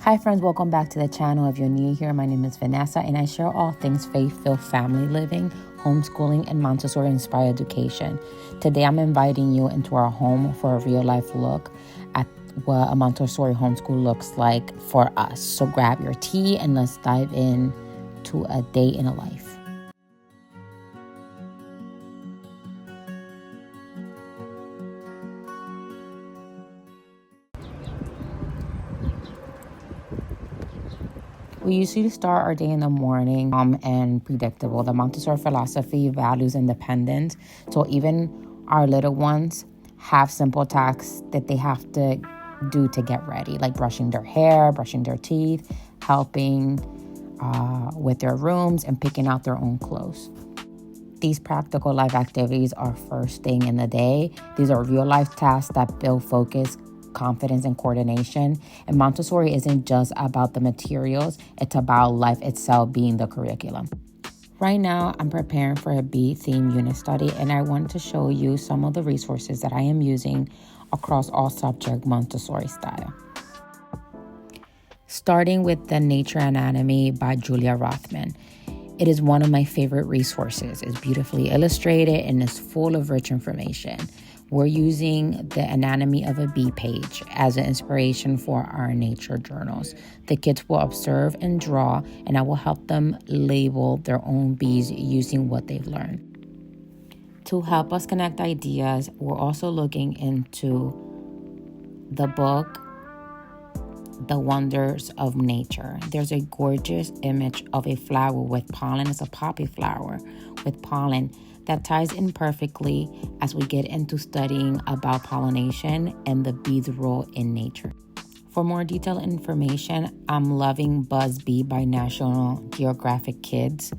Hi friends, welcome back to the channel. If you're new here, my name is Vanessa and I share all things faith-filled family living, homeschooling, and Montessori-inspired education. Today I'm inviting you into our home for a real-life look at what a Montessori homeschool looks like for us. So grab your tea and let's dive in to a day in a life. We usually start our day in the morning and predictable. The Montessori philosophy values independence. So even our little ones have simple tasks that they have to do to get ready, like brushing their hair, brushing their teeth, helping with their rooms, and picking out their own clothes. These practical life activities are first thing in the day. These are real life tasks that build focus, confidence, and coordination. And Montessori isn't just about the materials, it's about life itself being the curriculum. Right now, I'm preparing for a bee-themed unit study, and I wanted to show you some of the resources that I am using across all subject Montessori style. Starting with The Nature Anatomy by Julia Rothman. It is one of my favorite resources. It's beautifully illustrated and is full of rich information. We're using the Anatomy of a Bee page as an inspiration for our nature journals. The kids will observe and draw, and I will help them label their own bees using what they've learned. To help us connect ideas, we're also looking into the book The Wonders of Nature. There's a gorgeous image of a flower with pollen. It's a poppy flower with pollen that ties in perfectly as we get into studying about pollination and the bee's role in nature. For more detailed information, I'm loving Buzz Bee by National Geographic Kids.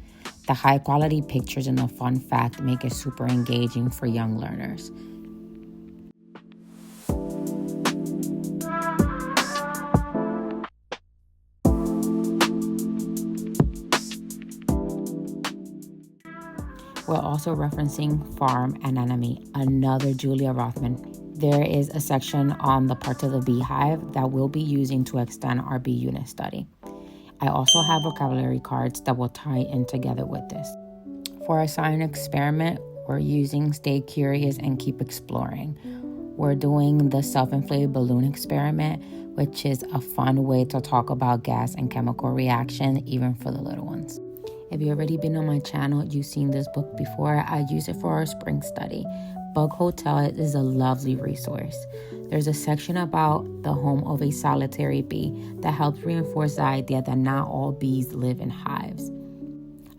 The high quality pictures and the fun fact make it super engaging for young learners. We're also referencing Farm Anatomy, another Julia Rothman. There is a section on the parts of the beehive that we'll be using to extend our bee unit study. I also have vocabulary cards that will tie in together with this. For our science experiment, we're using Stay Curious and Keep Exploring. We're doing the self-inflated balloon experiment, which is a fun way to talk about gas and chemical reaction, even for the little ones. If you've already been on my channel, you've seen this book before. I use it for our spring study. Bug Hotel is a lovely resource. There's a section about the home of a solitary bee that helps reinforce the idea that not all bees live in hives.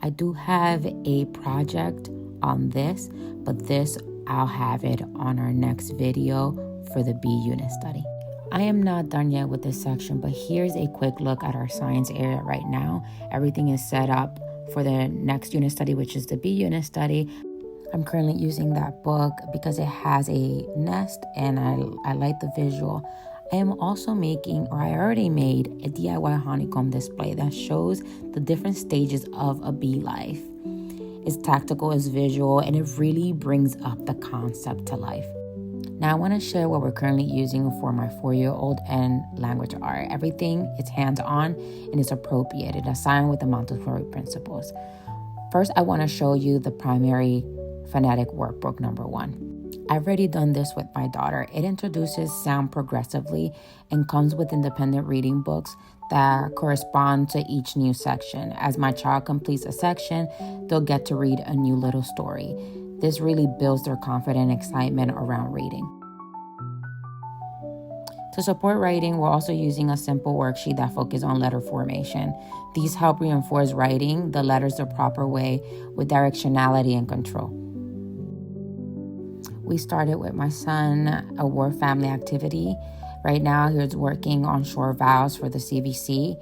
I do have a project on this, but this I'll have it on our next video for the bee unit study. I am not done yet with this section, but here's a quick look at our science area right now. Everything is set up for the next unit study, which is the bee unit study. I'm currently using that book because it has a nest and I like the visual. I am also I already made a DIY honeycomb display that shows the different stages of a bee life. It's tactical, it's visual, and it really brings up the concept to life. Now I want to share what we're currently using for my 4-year-old and language art. Everything is hands-on and is appropriate. It assigned with the Montessori principles. First, I want to show you the primary phonetic workbook number 1. I've already done this with my daughter. It introduces sound progressively and comes with independent reading books that correspond to each new section. As my child completes a section, they'll get to read a new little story. This really builds their confidence and excitement around reading. To support writing, we're also using a simple worksheet that focuses on letter formation. These help reinforce writing the letters the proper way with directionality and control. We started with my son a word family activity. Right now, he's working on short vowels for the CVC,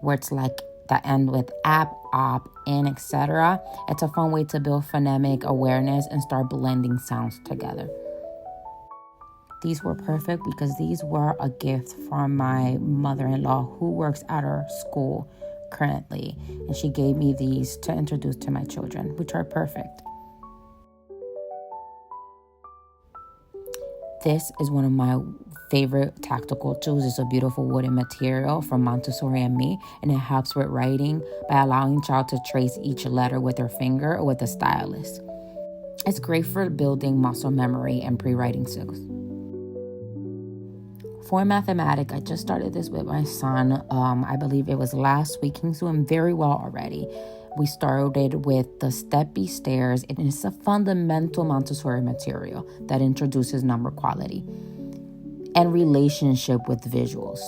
where it's like that end with ap, op, in, etc. It's a fun way to build phonemic awareness and start blending sounds together. These were perfect because these were a gift from my mother-in-law who works at our school currently. And she gave me these to introduce to my children, which are perfect. This is one of my favorite tactical tools. It's a beautiful wooden material from Montessori and me, and it helps with writing by allowing child to trace each letter with their finger or with a stylus. It's great for building muscle memory and pre-writing skills. For mathematics, I just started this with my son. I believe it was last week. He's doing very well already. We started with the steppy stairs, and it's a fundamental Montessori material that introduces number quality and relationship with visuals.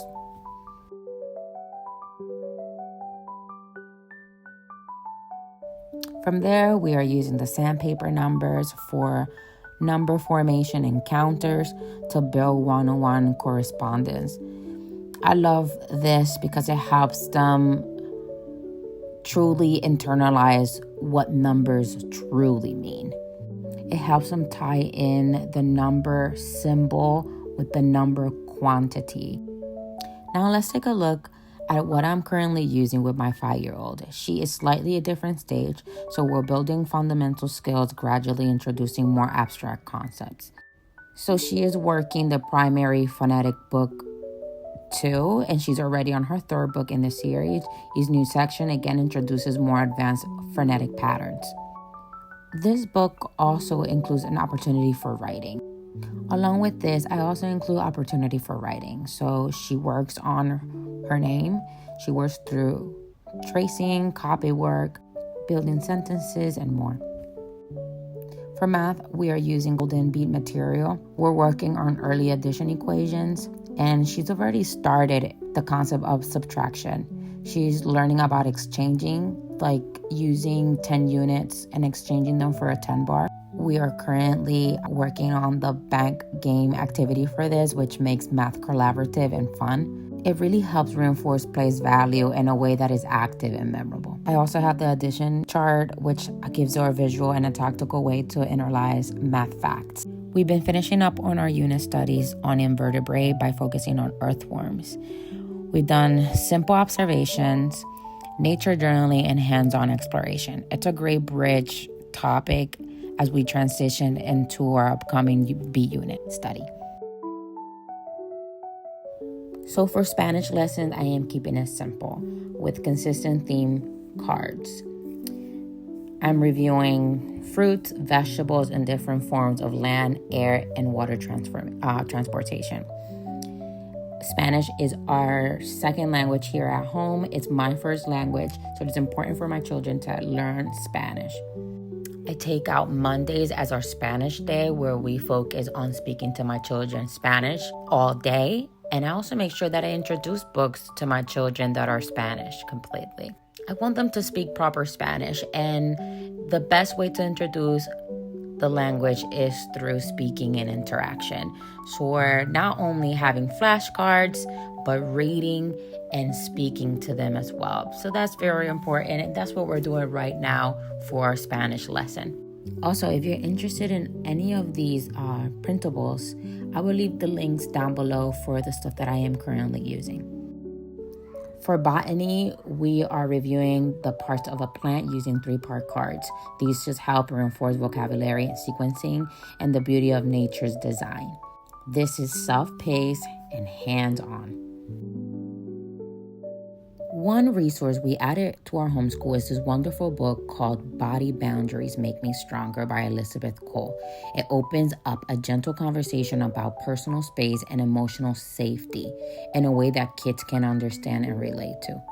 From there, we are using the sandpaper numbers for number formation and counters to build one-on-one correspondence. I love this because it helps them truly internalize what numbers truly mean. It helps them tie in the number symbol with the number quantity. Now let's take a look at what I'm currently using with my 5-year-old. She is slightly a different stage, so we're building fundamental skills, gradually introducing more abstract concepts. So she is working the primary phonetic book 2, and she's already on her 3rd book in the series. Each new section again introduces more advanced phonetic patterns. This book also includes an opportunity for writing. Along with this, I also include opportunity for writing. So she works on her name. She works through tracing, copy work, building sentences, and more. For math, we are using golden bead material. We're working on early addition equations, and she's already started the concept of subtraction. She's learning about exchanging, like using 10 units and exchanging them for a 10 bar. We are currently working on the bank game activity for this, which makes math collaborative and fun. It really helps reinforce place value in a way that is active and memorable. I also have the addition chart, which gives her a visual and a tactical way to internalize math facts. We've been finishing up on our unit studies on invertebrate by focusing on earthworms. We've done simple observations, nature journaling, and hands-on exploration. It's a great bridge topic as we transition into our upcoming B unit study. So for Spanish lessons, I am keeping it simple with consistent theme cards. I'm reviewing fruits, vegetables, and different forms of land, air, and water transportation. Spanish is our second language here at home. It's my first language, so it's important for my children to learn Spanish. I take out Mondays as our Spanish day, where we focus on speaking to my children Spanish all day. And I also make sure that I introduce books to my children that are Spanish completely. I want them to speak proper Spanish, and the best way to introduce the language is through speaking and interaction. So we're not only having flashcards, but reading and speaking to them as well. So that's very important, and that's what we're doing right now for our Spanish lesson. Also, if you're interested in any of these printables, I will leave the links down below for the stuff that I am currently using. For botany, we are reviewing the parts of a plant using 3-part cards. These just help reinforce vocabulary and sequencing and the beauty of nature's design. This is self-paced and hands-on. One resource we added to our homeschool is this wonderful book called Body Boundaries Make Me Stronger by Elizabeth Cole. It opens up a gentle conversation about personal space and emotional safety in a way that kids can understand and relate to.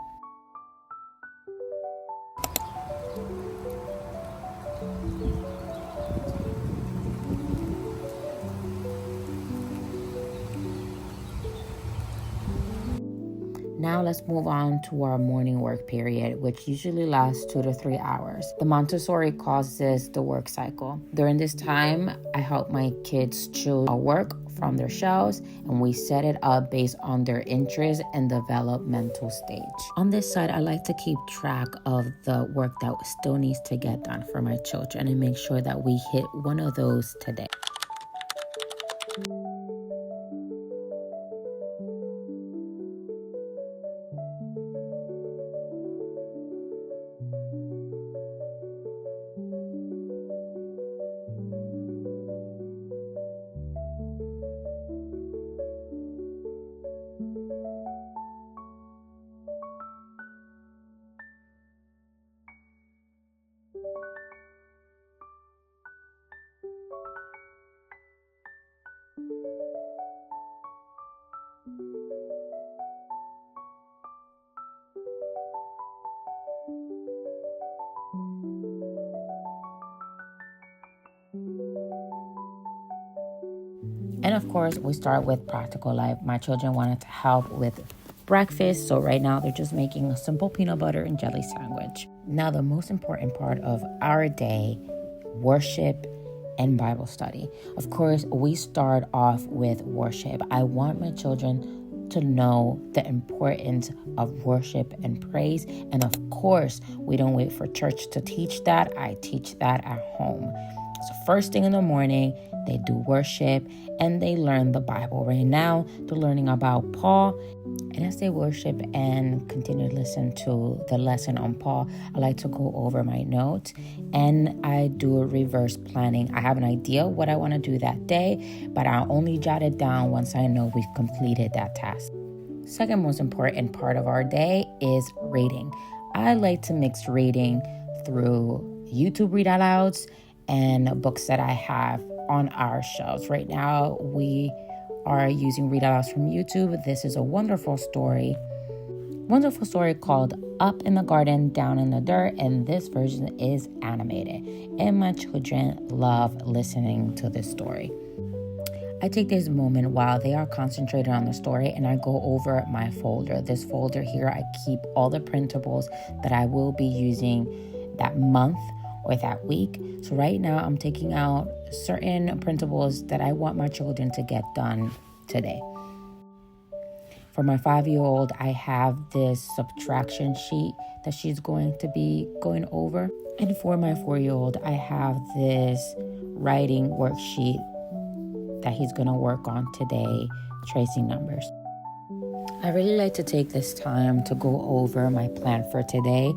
Now let's move on to our morning work period, which usually lasts 2 to 3 hours. The Montessori calls this the work cycle. During this time, I help my kids choose a work from their shelves, and we set it up based on their interest and developmental stage. On this side, I like to keep track of the work that still needs to get done for my children and make sure that we hit one of those today. And of course, we start with practical life. My children wanted to help with breakfast, so right now they're just making a simple peanut butter and jelly sandwich. Now, the most important part of our day, worship and Bible study. Of course, we start off with worship. I want my children to know the importance of worship and praise. And of course, we don't wait for church to teach that. I teach that at home. So first thing in the morning, they do worship and they learn the Bible. Right now, they're learning about Paul. And as they worship and continue to listen to the lesson on Paul, I like to go over my notes and I do a reverse planning. I have an idea what I want to do that day, but I'll only jot it down once I know we've completed that task. Second most important part of our day is reading. I like to mix reading through YouTube read alouds and books that I have on our shelves. Right now, we are using read alouds from YouTube. This is a wonderful story called Up in the Garden, Down in the Dirt, and this version is animated. And my children love listening to this story. I take this moment while they are concentrated on the story and I go over my folder. This folder here, I keep all the printables that I will be using that month or that week. So right now I'm taking out certain printables that I want my children to get done today. For my 5-year-old, I have this subtraction sheet that she's going to be going over. And for my 4-year-old, I have this writing worksheet that he's going to work on today, tracing numbers. I really like to take this time to go over my plan for today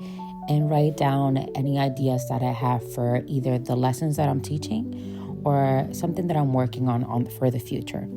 and write down any ideas that I have for either the lessons that I'm teaching or something that I'm working on for the future.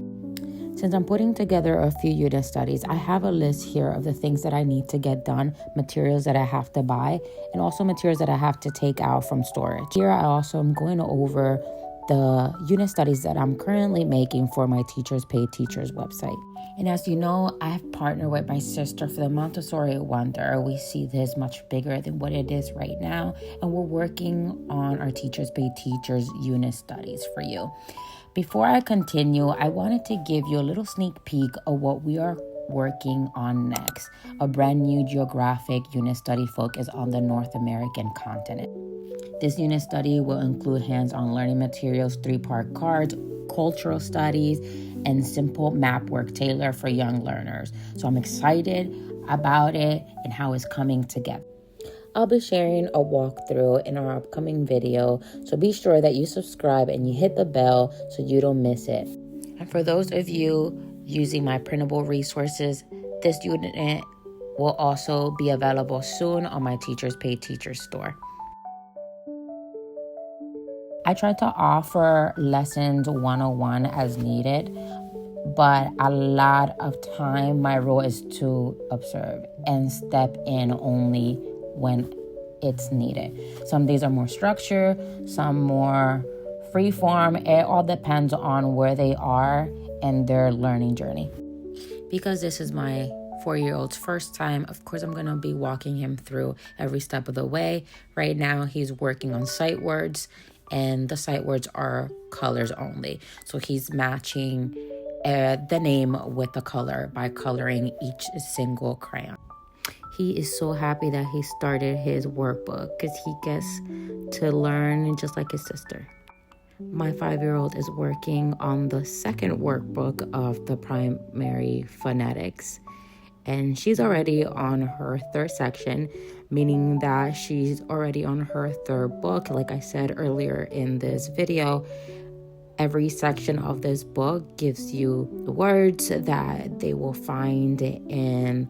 Since I'm putting together a few unit studies, I have a list here of the things that I need to get done, materials that I have to buy, and also materials that I have to take out from storage. Here I also am going over the unit studies that I'm currently making for my Teachers Pay Teachers website. And as you know, I've partnered with my sister for the Montessori Wonder. We see this much bigger than what it is right now, and we're working on our Teachers Pay Teachers unit studies for you. Before I continue, I wanted to give you a little sneak peek of what we are working on next. A brand new geographic unit study focus on the North American continent. This unit study will include hands-on learning materials, 3-part cards, cultural studies, and simple map work tailored for young learners. So I'm excited about it and how it's coming together. I'll be sharing a walkthrough in our upcoming video, so be sure that you subscribe and you hit the bell so you don't miss it. And for those of you using my printable resources, this unit will also be available soon on my Teachers Pay Teachers store. I try to offer lessons 101 as needed, but a lot of time my role is to observe and step in only when it's needed. Some days are more structured, some more free form. It all depends on where they are and their learning journey. Because this is my 4-year-old's first time, of course I'm going to be walking him through every step of the way. Right now he's working on sight words, and the sight words are colors only. So he's matching the name with the color by coloring each single crayon. He is so happy that he started his workbook because he gets to learn just like his sister. My 5-year-old is working on the second workbook of the primary phonetics, and she's already on her 3rd section, meaning that she's already on her 3rd book. Like I said earlier in this video, every section of this book gives you words that they will find in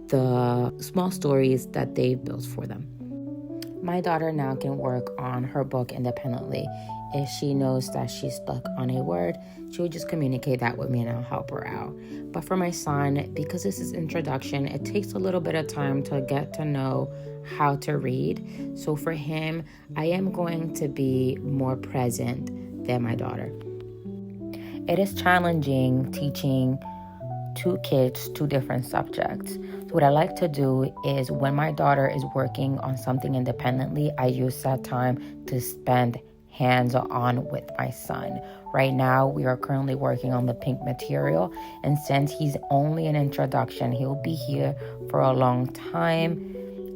the small stories that they've built for them. My daughter now can work on her book independently. If she knows that she's stuck on a word, she will just communicate that with me and I'll help her out. But for my son, because this is introduction, it takes a little bit of time to get to know how to read. So for him, I am going to be more present than my daughter. It is challenging teaching 2 kids 2 different subjects. So what I like to do is when my daughter is working on something independently, I use that time to spend hands-on with my son. Right now, we are currently working on the pink material. And since he's only an introduction, he'll be here for a long time.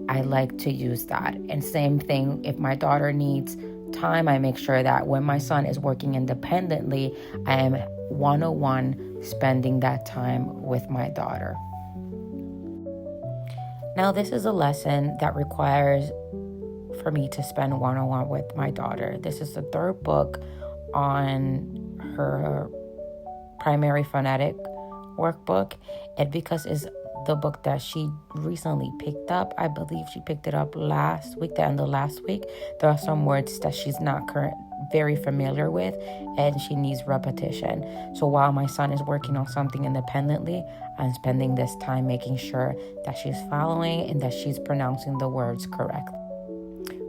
I like to use that. And same thing, if my daughter needs time, I make sure that when my son is working independently, I am one-on-one spending that time with my daughter. Now, this is a lesson that requires for me to spend one-on-one with my daughter. This is the third book on her primary phonetic workbook, and because it's the book that she recently picked up. I believe she picked it up last week, the end of last week. There are some words that she's not very familiar with, and she needs repetition. So while my son is working on something independently, I'm spending this time making sure that she's following and that she's pronouncing the words correctly.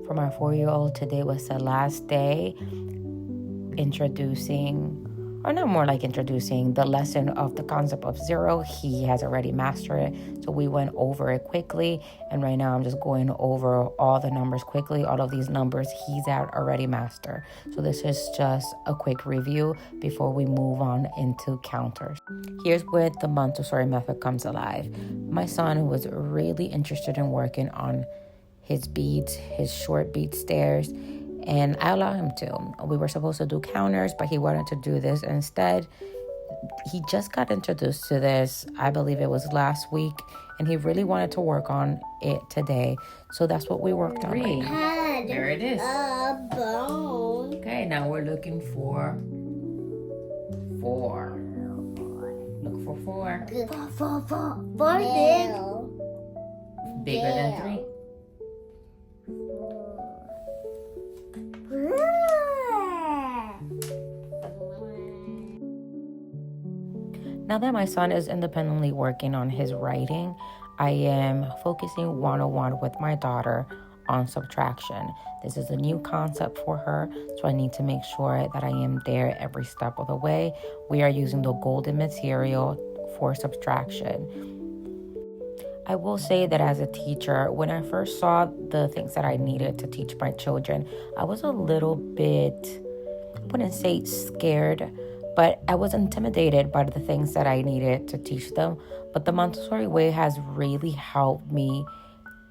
For my 4-year-old, today was the last day introducing the lesson of the concept of zero. He has already mastered it, so we went over it quickly, and right now I'm just going over all the numbers quickly. All of these numbers he's already mastered, so this is just a quick review before we move on into counters. Here's where the Montessori method comes alive. My son was really interested in working on his beads, his short bead stairs, and I allowed him to. We were supposed to do counters, but he wanted to do this instead. He just got introduced to this, I believe it was last week, and he really wanted to work on it today. So that's what we worked on. There it is. A bone. Okay, now we're looking for 4. Look for 4. 4 big. Bigger than 3. Now that my son is independently working on his writing, I am focusing one-on-one with my daughter on subtraction. This is a new concept for her, so I need to make sure that I am there every step of the way. We are using the golden material for subtraction. I will say that as a teacher, when I first saw the things that I needed to teach my children, I was a little bit, I wouldn't say scared, but I was intimidated by the things that I needed to teach them. But the Montessori way has really helped me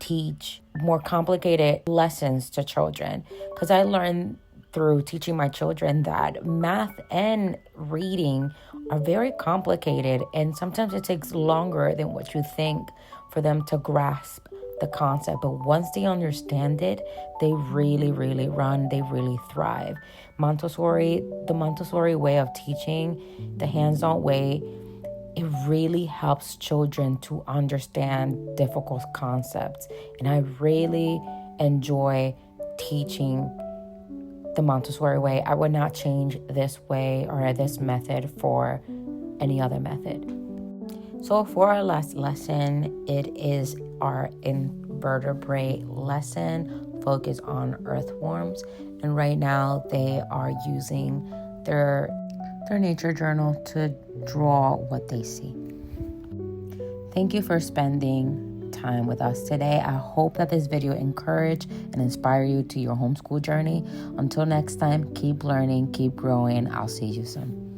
teach more complicated lessons to children, because I learned through teaching my children that math and reading are very complicated, and sometimes it takes longer than what you think for them to grasp the concept. But once they understand it, they really, really run, they really thrive. The Montessori way of teaching, the hands-on way, it really helps children to understand difficult concepts. And I really enjoy teaching the Montessori way. I would not change this way or this method for any other method. So for our last lesson, it is our invertebrate lesson, focused on earthworms. And right now they are using their nature journal to draw what they see. Thank you for spending time with us today. I hope that this video encourage and inspire you to your homeschool journey. Until next time, keep learning, keep growing. I'll see you soon.